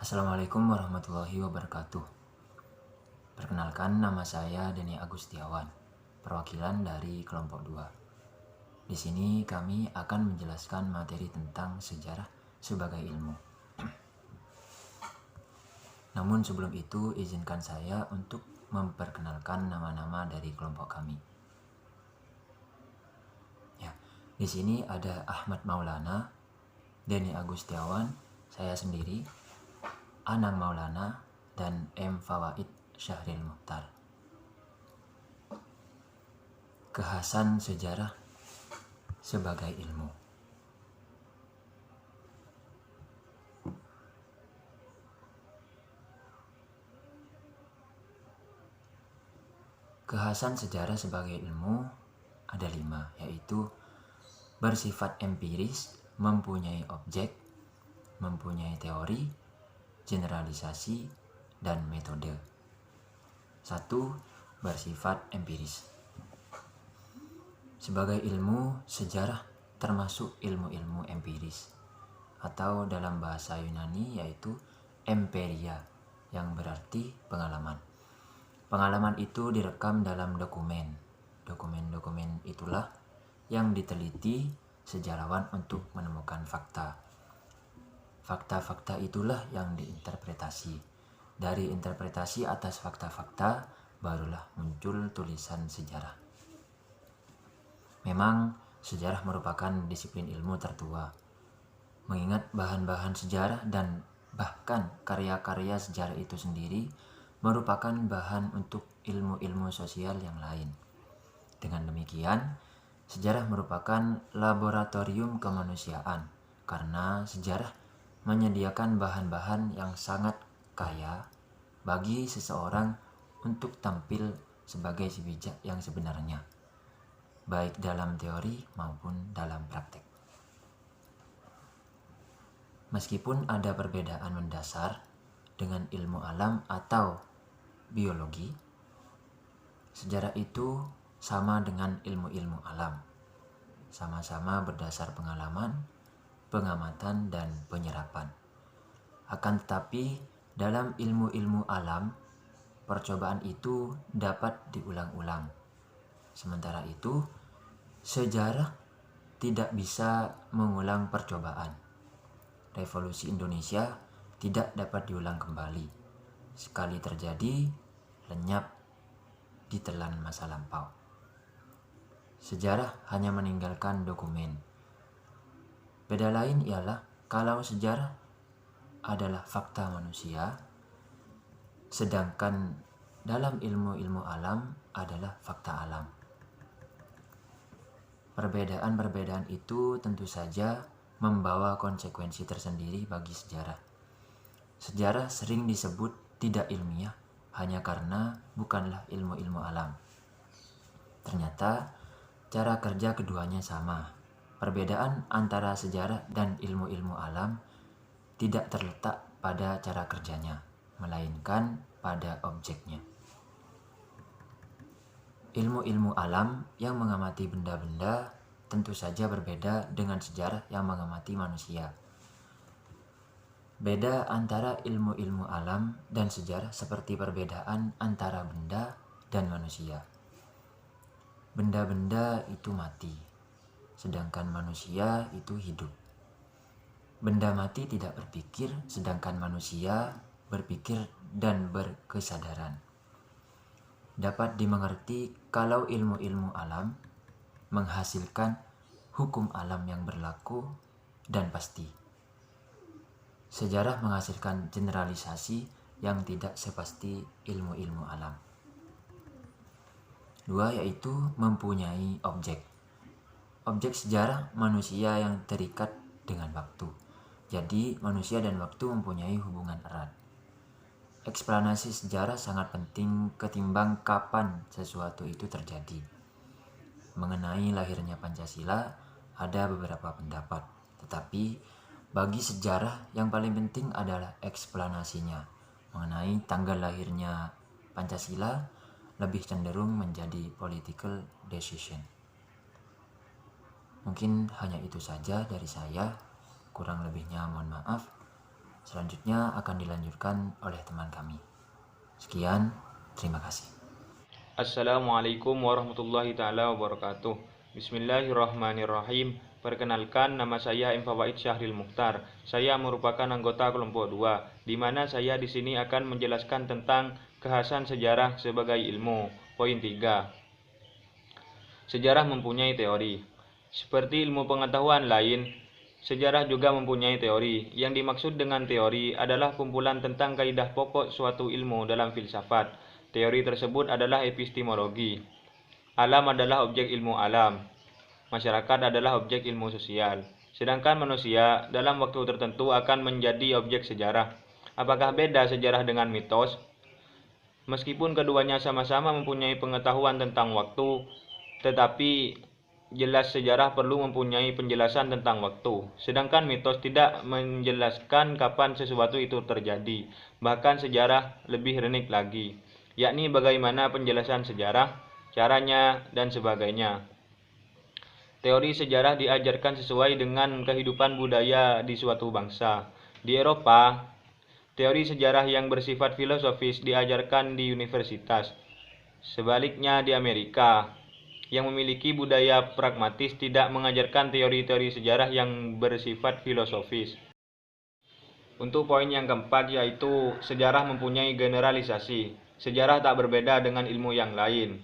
Assalamualaikum warahmatullahi wabarakatuh. Perkenalkan, nama saya Denny Agustiawan, perwakilan dari kelompok 2. Di sini kami akan menjelaskan materi tentang sejarah sebagai ilmu. Namun sebelum itu, izinkan saya untuk memperkenalkan nama-nama dari kelompok kami. Di sini ada Ahmad Maulana, Denny Agustiawan, saya sendiri, Anang Maulana, dan M. Fawaid Syahril Mukhtar. Kekhasan sejarah sebagai ilmu. Kekhasan sejarah sebagai ilmu ada 5, yaitu bersifat empiris, mempunyai objek, mempunyai teori, generalisasi, dan metode. 1. Bersifat empiris. Sebagai ilmu, sejarah termasuk ilmu-ilmu empiris, atau dalam bahasa Yunani yaitu emperia, yang berarti pengalaman. Pengalaman itu direkam dalam dokumen. Dokumen-dokumen itulah yang diteliti sejarawan untuk menemukan fakta. Fakta-fakta itulah yang diinterpretasi. Dari interpretasi atas fakta-fakta, barulah muncul tulisan sejarah. Memang sejarah merupakan disiplin ilmu tertua. Mengingat bahan-bahan sejarah dan bahkan karya-karya sejarah itu sendiri merupakan bahan untuk ilmu-ilmu sosial yang lain. Dengan demikian, sejarah merupakan laboratorium kemanusiaan karena sejarah menyediakan bahan-bahan yang sangat kaya bagi seseorang untuk tampil sebagai si bijak yang sebenarnya, baik dalam teori maupun dalam praktek. Meskipun ada perbedaan mendasar dengan ilmu alam atau biologi, sejarah itu sama dengan ilmu-ilmu alam, sama-sama berdasar pengalaman, pengamatan, dan penyerapan. Akan tetapi dalam ilmu-ilmu alam, percobaan itu dapat diulang-ulang. Sementara itu, sejarah tidak bisa mengulang percobaan. Revolusi Indonesia tidak dapat diulang kembali. Sekali terjadi, lenyap ditelan masa lampau. Sejarah hanya meninggalkan dokumen. Beda lain ialah kalau sejarah adalah fakta manusia, sedangkan dalam ilmu-ilmu alam adalah fakta alam. Perbedaan-perbedaan itu tentu saja membawa konsekuensi tersendiri bagi sejarah. Sejarah sering disebut tidak ilmiah hanya karena bukanlah ilmu-ilmu alam. Ternyata cara kerja keduanya sama. Perbedaan antara sejarah dan ilmu-ilmu alam tidak terletak pada cara kerjanya, melainkan pada objeknya. Ilmu-ilmu alam yang mengamati benda-benda tentu saja berbeda dengan sejarah yang mengamati manusia. Beda antara ilmu-ilmu alam dan sejarah seperti perbedaan antara benda dan manusia. Benda-benda itu mati, sedangkan manusia itu hidup. Benda mati tidak berpikir, sedangkan manusia berpikir dan berkesadaran. Dapat dimengerti kalau ilmu-ilmu alam menghasilkan hukum alam yang berlaku dan pasti. Sejarah menghasilkan generalisasi yang tidak sepasti ilmu-ilmu alam. 2, yaitu mempunyai objek. Objek sejarah manusia yang terikat dengan waktu. Jadi manusia dan waktu mempunyai hubungan erat. Eksplanasi sejarah sangat penting ketimbang kapan sesuatu itu terjadi. Mengenai lahirnya Pancasila ada beberapa pendapat, tetapi bagi sejarah yang paling penting adalah eksplanasinya. Mengenai tanggal lahirnya Pancasila lebih cenderung menjadi political decision. Mungkin hanya itu saja dari saya, kurang lebihnya mohon maaf. Selanjutnya akan dilanjutkan oleh teman kami. Sekian, terima kasih. Assalamualaikum warahmatullahi taala wabarakatuh. Bismillahirrahmanirrahim. Perkenalkan, nama saya M. Fawaid Syahril Mukhtar. Saya merupakan anggota kelompok 2, di mana saya di sini akan menjelaskan tentang kekhasan sejarah sebagai ilmu. Poin 3. Sejarah mempunyai teori. Seperti ilmu pengetahuan lain, sejarah juga mempunyai teori. Yang dimaksud dengan teori adalah kumpulan tentang kaidah pokok suatu ilmu dalam filsafat. Teori tersebut adalah epistemologi. Alam adalah objek ilmu alam. Masyarakat adalah objek ilmu sosial. Sedangkan manusia dalam waktu tertentu akan menjadi objek sejarah. Apakah beda sejarah dengan mitos? Meskipun keduanya sama-sama mempunyai pengetahuan tentang waktu, tetapi jelas sejarah perlu mempunyai penjelasan tentang waktu. Sedangkan mitos tidak menjelaskan kapan sesuatu itu terjadi. Bahkan sejarah lebih renik lagi, yakni bagaimana penjelasan sejarah, caranya, dan sebagainya. Teori sejarah diajarkan sesuai dengan kehidupan budaya di suatu bangsa. Di Eropa, teori sejarah yang bersifat filosofis diajarkan di universitas. Sebaliknya di Amerika, yang memiliki budaya pragmatis tidak mengajarkan teori-teori sejarah yang bersifat filosofis. Untuk poin yang keempat yaitu sejarah mempunyai generalisasi. Sejarah tak berbeda dengan ilmu yang lain.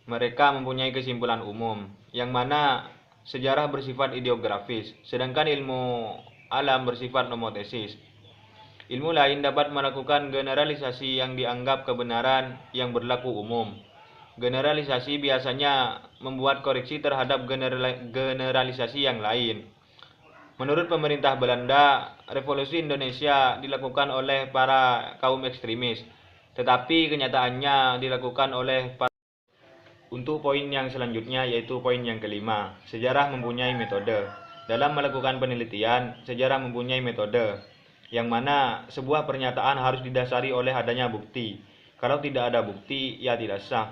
Mereka mempunyai kesimpulan umum, yang mana sejarah bersifat ideografis, sedangkan ilmu alam bersifat nomotesis. Ilmu lain dapat melakukan generalisasi yang dianggap kebenaran yang berlaku umum. Generalisasi biasanya membuat koreksi terhadap generalisasi yang lain. Menurut pemerintah Belanda, revolusi Indonesia dilakukan oleh para kaum ekstremis, tetapi kenyataannya dilakukan oleh para. Untuk poin yang selanjutnya yaitu poin yang kelima, sejarah mempunyai metode. Dalam melakukan penelitian, sejarah mempunyai metode, yang mana sebuah pernyataan harus didasari oleh adanya bukti. Kalau tidak ada bukti, ya tidak sah.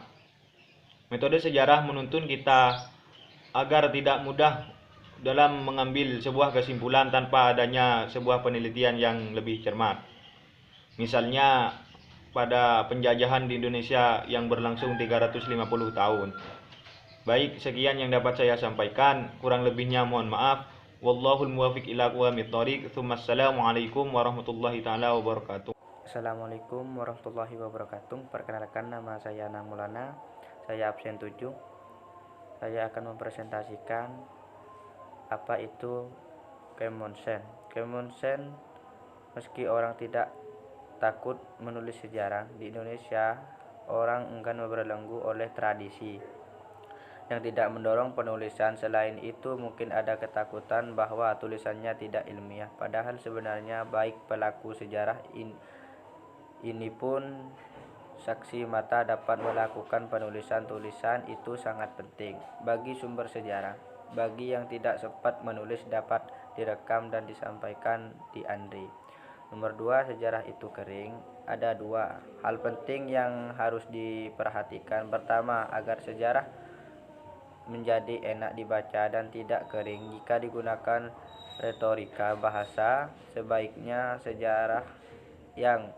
Metode sejarah menuntun kita agar tidak mudah dalam mengambil sebuah kesimpulan tanpa adanya sebuah penelitian yang lebih cermat. Misalnya pada penjajahan di Indonesia yang berlangsung 350 tahun. Baik, sekian yang dapat saya sampaikan. Kurang lebihnya mohon maaf. Wallahul muwafiq ila aqwamit thoriq. Assalamualaikum warahmatullahi taala wabarakatuh. Assalamualaikum warahmatullahi wabarakatuh. Perkenalkan, nama saya Namulana. Saya absen 7. Saya akan mempresentasikan apa itu Kemonsen. Kemonsen, meski orang tidak takut menulis sejarah, di Indonesia orang enggan berbelenggu oleh tradisi yang tidak mendorong penulisan. Selain itu, mungkin ada ketakutan bahwa tulisannya tidak ilmiah. Padahal sebenarnya baik pelaku sejarah ini pun saksi mata dapat melakukan penulisan. Tulisan itu sangat penting bagi sumber sejarah. Bagi yang tidak sempat menulis dapat direkam dan disampaikan di Andri. Nomor 2, sejarah itu kering. Ada 2 hal penting yang harus diperhatikan. Pertama, agar sejarah menjadi enak dibaca dan tidak kering. Jika digunakan retorika bahasa, sebaiknya sejarah yang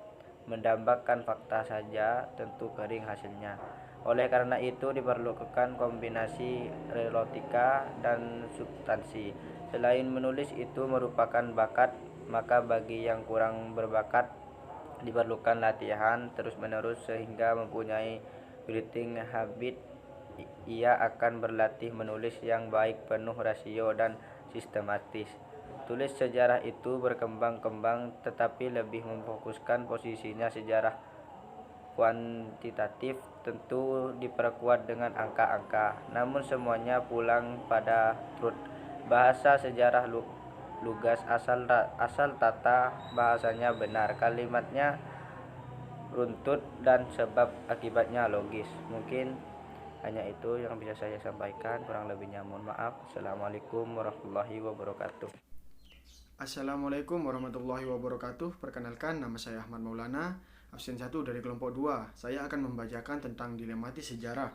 mendambakan fakta saja, tentu kering hasilnya. Oleh karena itu diperlukan kombinasi retorika dan substansi. Selain menulis itu merupakan bakat, maka bagi yang kurang berbakat diperlukan latihan terus-menerus sehingga mempunyai writing habit. Ia akan berlatih menulis yang baik, penuh rasio dan sistematis. Tulis sejarah itu berkembang-kembang tetapi lebih memfokuskan posisinya. Sejarah kuantitatif tentu diperkuat dengan angka-angka, namun semuanya pulang pada truth. Bahasa sejarah lugas, asal tata bahasanya benar, kalimatnya runtut dan sebab akibatnya logis. Mungkin hanya itu yang bisa saya sampaikan, kurang lebihnya mohon maaf. Assalamualaikum warahmatullahi wabarakatuh. Assalamualaikum warahmatullahi wabarakatuh. Perkenalkan, nama saya Ahmad Maulana, absen 1 dari kelompok 2. Saya akan membacakan tentang dilematis sejarah.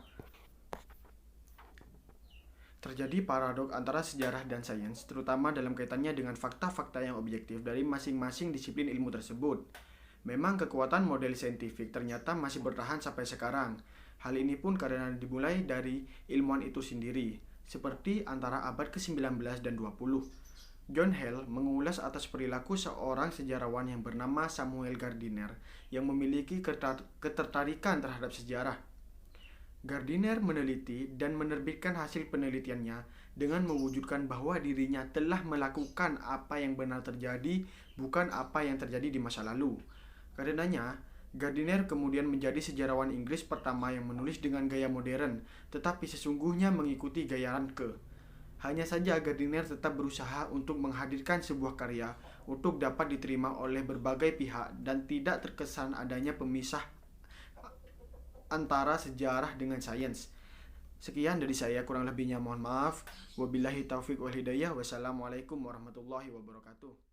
Terjadi paradok antara sejarah dan sains, terutama dalam kaitannya dengan fakta-fakta yang objektif dari masing-masing disiplin ilmu tersebut. Memang kekuatan model saintifik ternyata masih bertahan sampai sekarang. Hal ini pun karena dimulai dari ilmuwan itu sendiri, seperti antara abad ke-19 dan 20. John Hale mengulas atas perilaku seorang sejarawan yang bernama Samuel Gardiner yang memiliki ketertarikan terhadap sejarah. Gardiner meneliti dan menerbitkan hasil penelitiannya dengan mewujudkan bahwa dirinya telah melakukan apa yang benar terjadi, bukan apa yang terjadi di masa lalu. Karenanya, Gardiner kemudian menjadi sejarawan Inggris pertama yang menulis dengan gaya modern, tetapi sesungguhnya mengikuti gaya Ranke. Hanya saja Gardiner tetap berusaha untuk menghadirkan sebuah karya untuk dapat diterima oleh berbagai pihak dan tidak terkesan adanya pemisah antara sejarah dengan sains. Sekian dari saya, kurang lebihnya mohon maaf. Wabillahi taufiq wal hidayah. Wassalamualaikum warahmatullahi wabarakatuh.